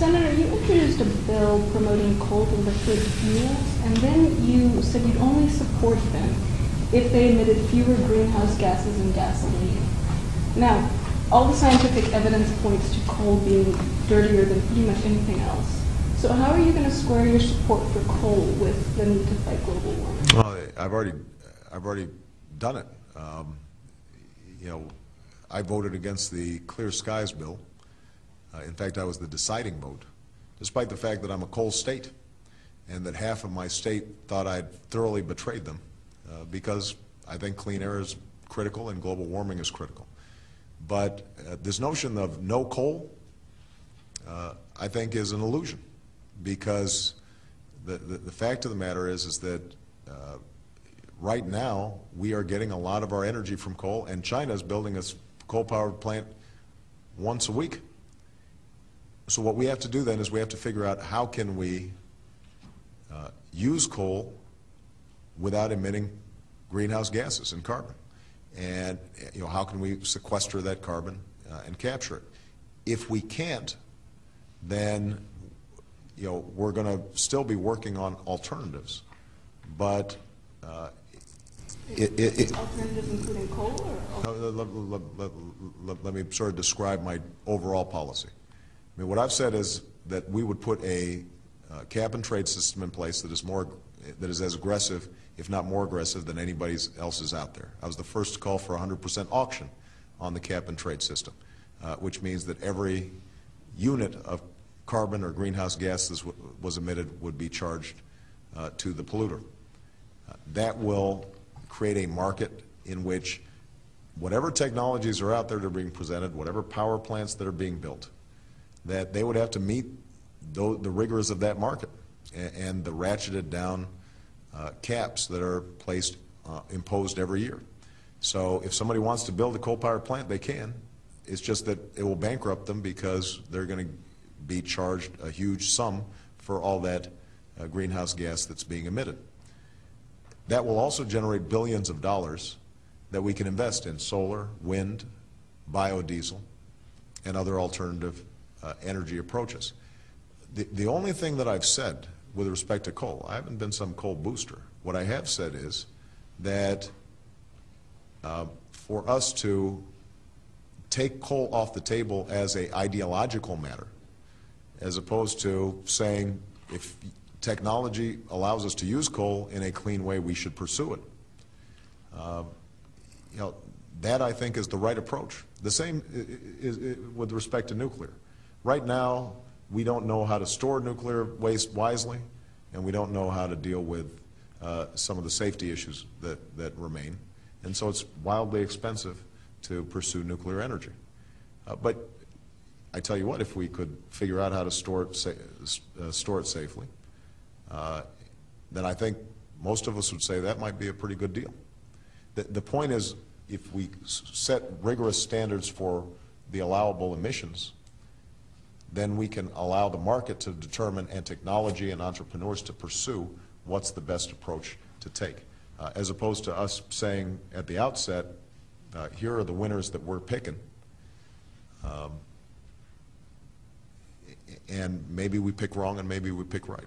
Senator, you introduced a bill promoting coal to liquid fuels, and then you said you'd only support them if they emitted fewer greenhouse gases than gasoline. Now, all the scientific evidence points to coal being dirtier than pretty much anything else. So how are you going to square your support for coal with the need to fight global warming? Well, I've already done it. You know, I voted against the Clear Skies bill. In fact, I was the deciding vote, despite the fact that I'm a coal state and that half of my state thought I'd thoroughly betrayed them because I think clean air is critical and global warming is critical. But this notion of no coal, I think, is an illusion, because the fact of the matter is that right now we are getting a lot of our energy from coal, and China is building a coal-powered plant once a week. So what we have to do then is we have to figure out how can we use coal without emitting greenhouse gases and carbon. And you know, how can we sequester that carbon and capture it? If we can't, then you know, we're going to still be working on alternatives. But alternatives including coal, or? Let me sort of describe my overall policy. I mean, what I've said is that we would put a cap and trade system in place that is as aggressive, if not more aggressive, than anybody else's out there. I was the first to call for 100% auction on the cap and trade system, which means that every unit of carbon or greenhouse gases was emitted would be charged to the polluter. That will create a market in which whatever technologies are out there that are being presented, whatever power plants that are being built, that they would have to meet the rigors of that market and the ratcheted down caps that are imposed every year. So if somebody wants to build a coal-powered plant, they can. It's just that it will bankrupt them because they're going to be charged a huge sum for all that greenhouse gas that's being emitted. That will also generate billions of dollars that we can invest in solar, wind, biodiesel, and other alternative energy approaches. The only thing that I've said with respect to coal, I haven't been some coal booster. What I have said is that for us to take coal off the table as an ideological matter, as opposed to saying if technology allows us to use coal in a clean way, we should pursue it. You know, that I think is the right approach. The same is with respect to nuclear. Right now, we don't know how to store nuclear waste wisely, and we don't know how to deal with some of the safety issues that remain. And so it's wildly expensive to pursue nuclear energy. But I tell you what, if we could figure out how to store it safely, then I think most of us would say that might be a pretty good deal. The point is, if we set rigorous standards for the allowable emissions, then we can allow the market to determine, and technology and entrepreneurs to pursue what's the best approach to take, as opposed to us saying at the outset, here are the winners that we're picking, and maybe we pick wrong and maybe we pick right.